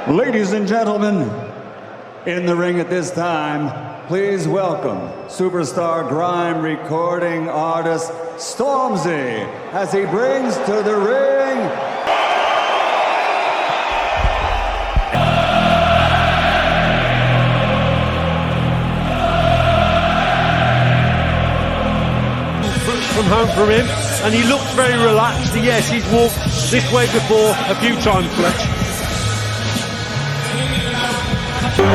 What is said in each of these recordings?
Ladies and gentlemen, in the ring at this time, please welcome superstar grime recording artist Stormzy as he brings to the ring from home from him, and he looks very relaxed. Yes, he's walked this way before a few times, Fletch.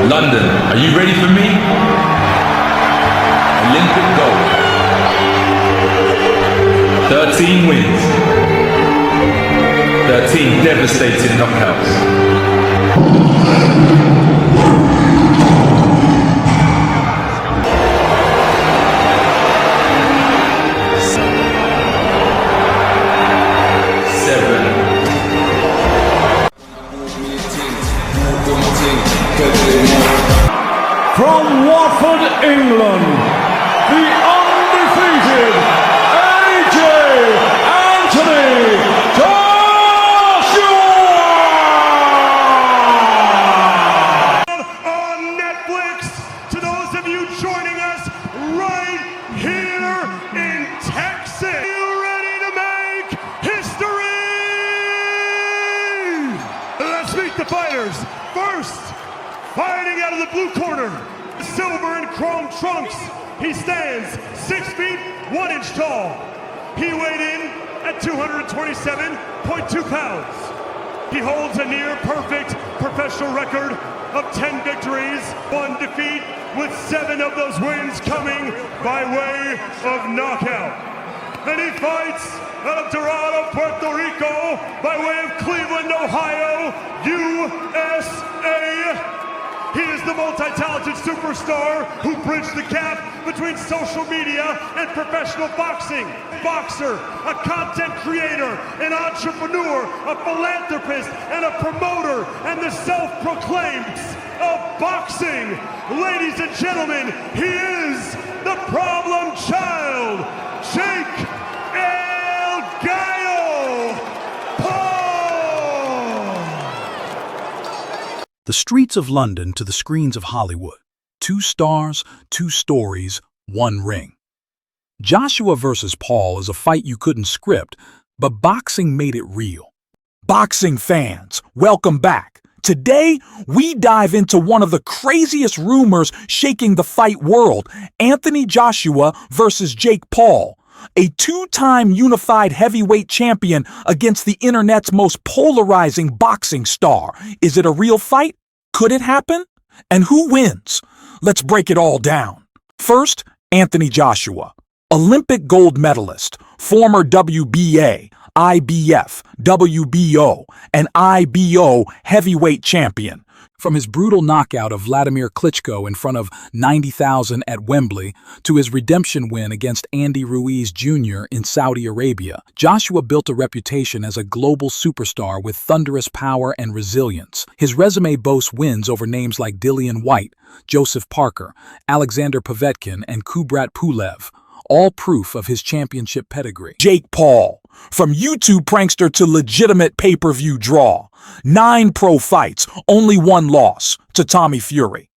London, are you ready for me? Olympic gold. 13 wins. 13 devastating knockouts. From Watford, England, the undefeated AJ Anthony Joshua! On Netflix, to those of you joining us right here in Texas. Are you ready to make history? Let's meet the fighters. First, fighting out of the blue corner, silver and chrome trunks. He stands 6 feet 1 inch tall. He weighed in at 227.2 pounds. He holds a near perfect professional record of 10 victories, 1 defeat, with 7 of those wins coming by way of knockout. And he fights out of Dorado, Puerto Rico, by way of Cleveland, Ohio, USA. He is the multi-talented superstar who bridged the gap between social media and professional boxing. Boxer, a content creator, an entrepreneur, a philanthropist, and a promoter, and the self-proclaimed of boxing. Ladies and gentlemen, he is the problem child, Jake El Gallo Paul. The streets of London to the screens of Hollywood. 2 stars, 2 stories, 1 ring. Joshua versus Paul is a fight you couldn't script, but boxing made it real. Boxing fans, welcome back. Today, we dive into one of the craziest rumors shaking the fight world, Anthony Joshua versus Jake Paul, a 2-time unified heavyweight champion against the internet's most polarizing boxing star. Is it a real fight? Could it happen? And who wins? Let's break it all down. First, Anthony Joshua, Olympic gold medalist, former WBA, IBF, WBO, and IBO heavyweight champion. From his brutal knockout of Vladimir Klitschko in front of 90,000 at Wembley to his redemption win against Andy Ruiz Jr. in Saudi Arabia, Joshua built a reputation as a global superstar with thunderous power and resilience. His resume boasts wins over names like Dillian Whyte, Joseph Parker, Alexander Povetkin, and Kubrat Pulev, all proof of his championship pedigree. Jake Paul, from YouTube prankster to legitimate pay-per-view draw. 9 pro fights, only 1 loss, to Tommy Fury.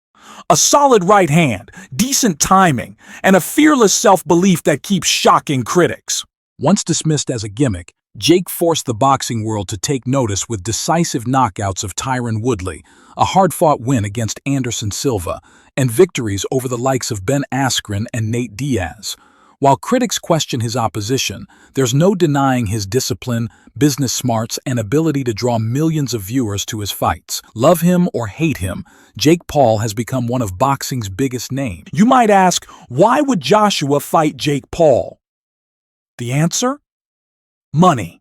A solid right hand, decent timing, and a fearless self-belief that keeps shocking critics. Once dismissed as a gimmick, Jake forced the boxing world to take notice with decisive knockouts of Tyron Woodley, a hard-fought win against Anderson Silva, and victories over the likes of Ben Askren and Nate Diaz. While critics question his opposition, there's no denying his discipline, business smarts, and ability to draw millions of viewers to his fights. Love him or hate him, Jake Paul has become one of boxing's biggest names. You might ask, why would Joshua fight Jake Paul? The answer? Money.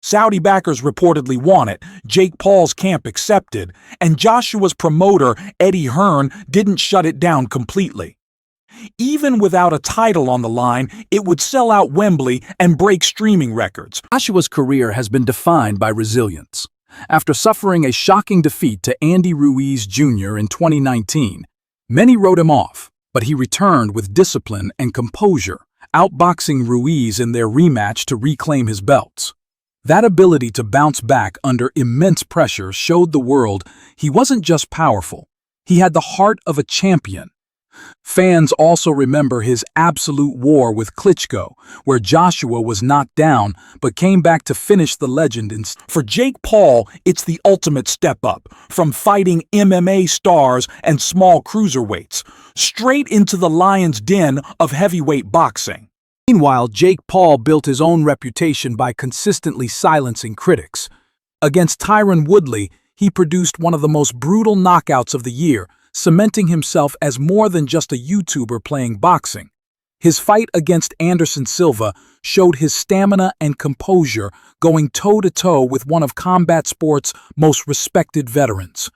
Saudi backers reportedly want it, Jake Paul's camp accepted, and Joshua's promoter, Eddie Hearn, didn't shut it down completely. Even without a title on the line, it would sell out Wembley and break streaming records. Joshua's career has been defined by resilience. After suffering a shocking defeat to Andy Ruiz Jr. in 2019, many wrote him off, but he returned with discipline and composure, outboxing Ruiz in their rematch to reclaim his belts. That ability to bounce back under immense pressure showed the world he wasn't just powerful, he had the heart of a champion. Fans also remember his absolute war with Klitschko, where Joshua was knocked down but came back to finish the legend. For Jake Paul, it's the ultimate step up, from fighting MMA stars and small cruiserweights, straight into the lion's den of heavyweight boxing. Meanwhile, Jake Paul built his own reputation by consistently silencing critics. Against Tyron Woodley, he produced one of the most brutal knockouts of the year, cementing himself as more than just a YouTuber playing boxing. His fight against Anderson Silva showed his stamina and composure, going toe-to-toe with one of combat sport's most respected veterans.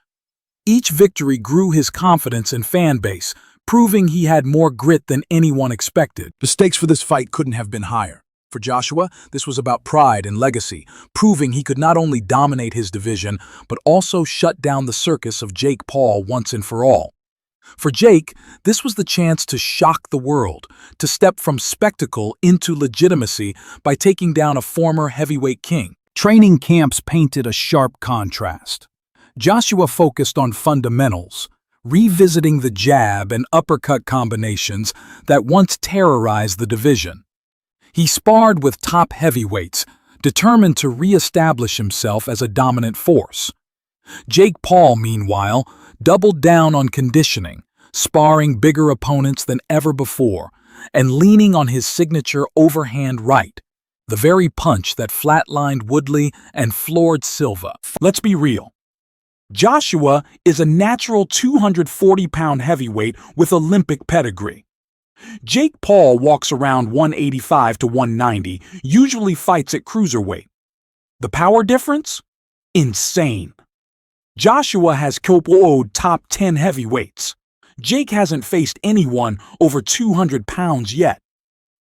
Each victory grew his confidence and fan base, proving he had more grit than anyone expected. The stakes for this fight couldn't have been higher. For Joshua, this was about pride and legacy, proving he could not only dominate his division, but also shut down the circus of Jake Paul once and for all. For Jake, this was the chance to shock the world, to step from spectacle into legitimacy by taking down a former heavyweight king. Training camps painted a sharp contrast. Joshua focused on fundamentals, revisiting the jab and uppercut combinations that once terrorized the division. He sparred with top heavyweights, determined to re-establish himself as a dominant force. Jake Paul, meanwhile, doubled down on conditioning, sparring bigger opponents than ever before, and leaning on his signature overhand right, the very punch that flatlined Woodley and floored Silva. Let's be real. Joshua is a natural 240-pound heavyweight with Olympic pedigree. Jake Paul walks around 185 to 190, usually fights at cruiserweight. The power difference? Insane. Joshua has KO'd top 10 heavyweights. Jake hasn't faced anyone over 200 pounds yet.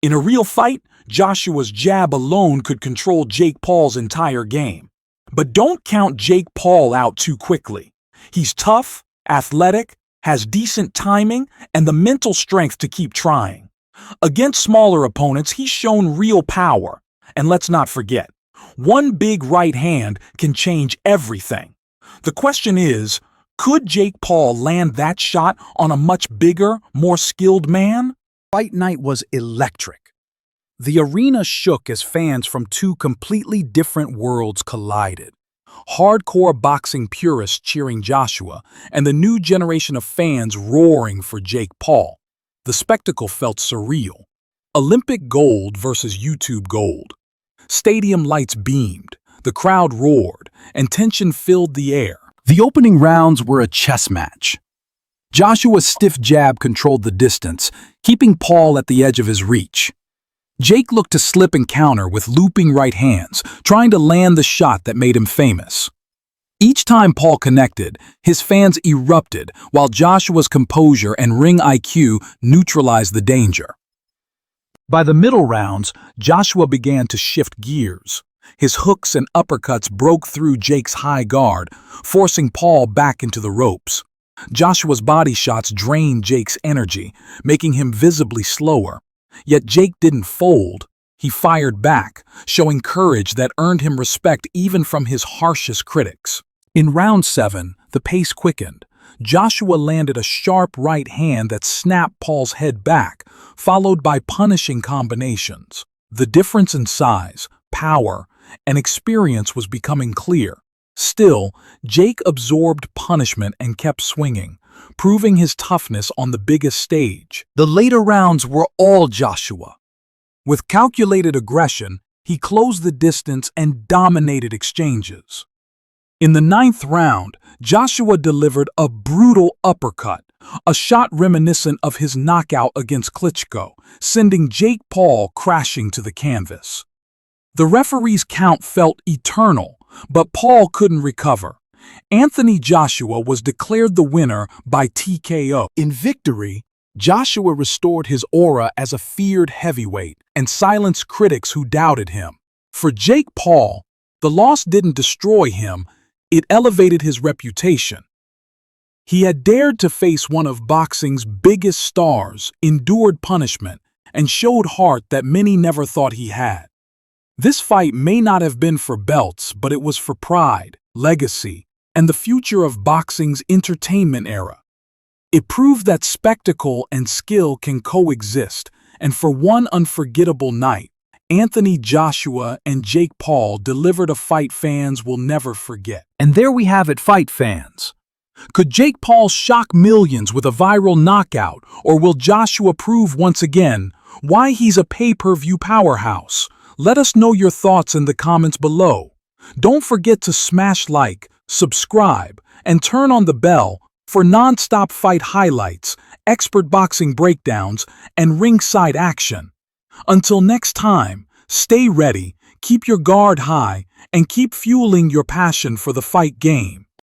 In a real fight, Joshua's jab alone could control Jake Paul's entire game. But don't count Jake Paul out too quickly. He's tough, athletic, has decent timing, and the mental strength to keep trying. Against smaller opponents, he's shown real power. And let's not forget, one big right hand can change everything. The question is, could Jake Paul land that shot on a much bigger, more skilled man? Fight night was electric. The arena shook as fans from two completely different worlds collided. Hardcore boxing purists cheering Joshua, and the new generation of fans roaring for Jake Paul. The spectacle felt surreal. Olympic gold versus YouTube gold. Stadium lights beamed, the crowd roared, and tension filled the air. The opening rounds were a chess match. Joshua's stiff jab controlled the distance, keeping Paul at the edge of his reach. Jake looked to slip and counter with looping right hands, trying to land the shot that made him famous. Each time Paul connected, his fans erupted, while Joshua's composure and ring IQ neutralized the danger. By the middle rounds, Joshua began to shift gears. His hooks and uppercuts broke through Jake's high guard, forcing Paul back into the ropes. Joshua's body shots drained Jake's energy, making him visibly slower. Yet Jake didn't fold. He fired back, showing courage that earned him respect even from his harshest critics. In round 7, the pace quickened. Joshua landed a sharp right hand that snapped Paul's head back, followed by punishing combinations. The difference in size, power, and experience was becoming clear. Still, Jake absorbed punishment and kept swinging, proving his toughness on the biggest stage. The later rounds were all Joshua. With calculated aggression, he closed the distance and dominated exchanges. In the 9th round, Joshua delivered a brutal uppercut, a shot reminiscent of his knockout against Klitschko, sending Jake Paul crashing to the canvas. The referee's count felt eternal, but Paul couldn't recover. Anthony Joshua was declared the winner by TKO. In victory, Joshua restored his aura as a feared heavyweight and silenced critics who doubted him. For Jake Paul, the loss didn't destroy him, it elevated his reputation. He had dared to face one of boxing's biggest stars, endured punishment, and showed heart that many never thought he had. This fight may not have been for belts, but it was for pride, legacy, and the future of boxing's entertainment era. It proved that spectacle and skill can coexist, and for one unforgettable night, Anthony Joshua and Jake Paul delivered a fight fans will never forget. And there we have it, fight fans. Could Jake Paul shock millions with a viral knockout, or will Joshua prove once again why he's a pay-per-view powerhouse? Let us know your thoughts in the comments below. Don't forget to smash like, subscribe, and turn on the bell for non-stop fight highlights, expert boxing breakdowns, and ringside action. Until next time, stay ready, keep your guard high, and keep fueling your passion for the fight game.